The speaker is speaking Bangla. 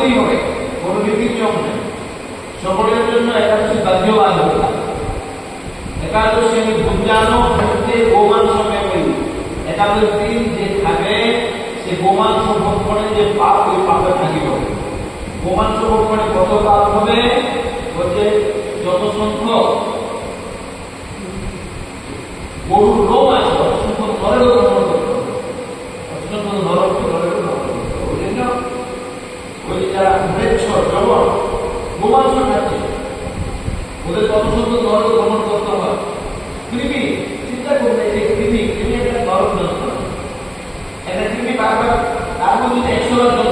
করতেই হবে, কোনো নীতির নিয়ম নেই। সকলের জন্য একাদশী বাধ্যবাধকতা। একাদশী আমি বুঝানো হচ্ছে গোমাংস মেমরি। একাদশ দিন যে খাবে সে গোমাংস ভক্ষণে যে পাপ, ওই পাপে থাকিব। গোমাংস ভক্ষণে কত পাপ হবে বলছে, যত সংখ্যক গরুর লোম আছে অত সংখ্যক নরেরও গ্রহণ করতে হবে। অসংখ্য নরক নরেরও গ্রহণ করতে হবে। বুঝলেন না? ওই যারা মৃচ্ছ জবর গোমাংস খাচ্ছে ওদের কত সংখ্যক নরক গ্রহণ করতে হবে। কৃমি, চিন্তা করবে যে কৃমি একটা নরক যন্ত্র, একটা কৃমি বারবার তার মধ্যে 100 বার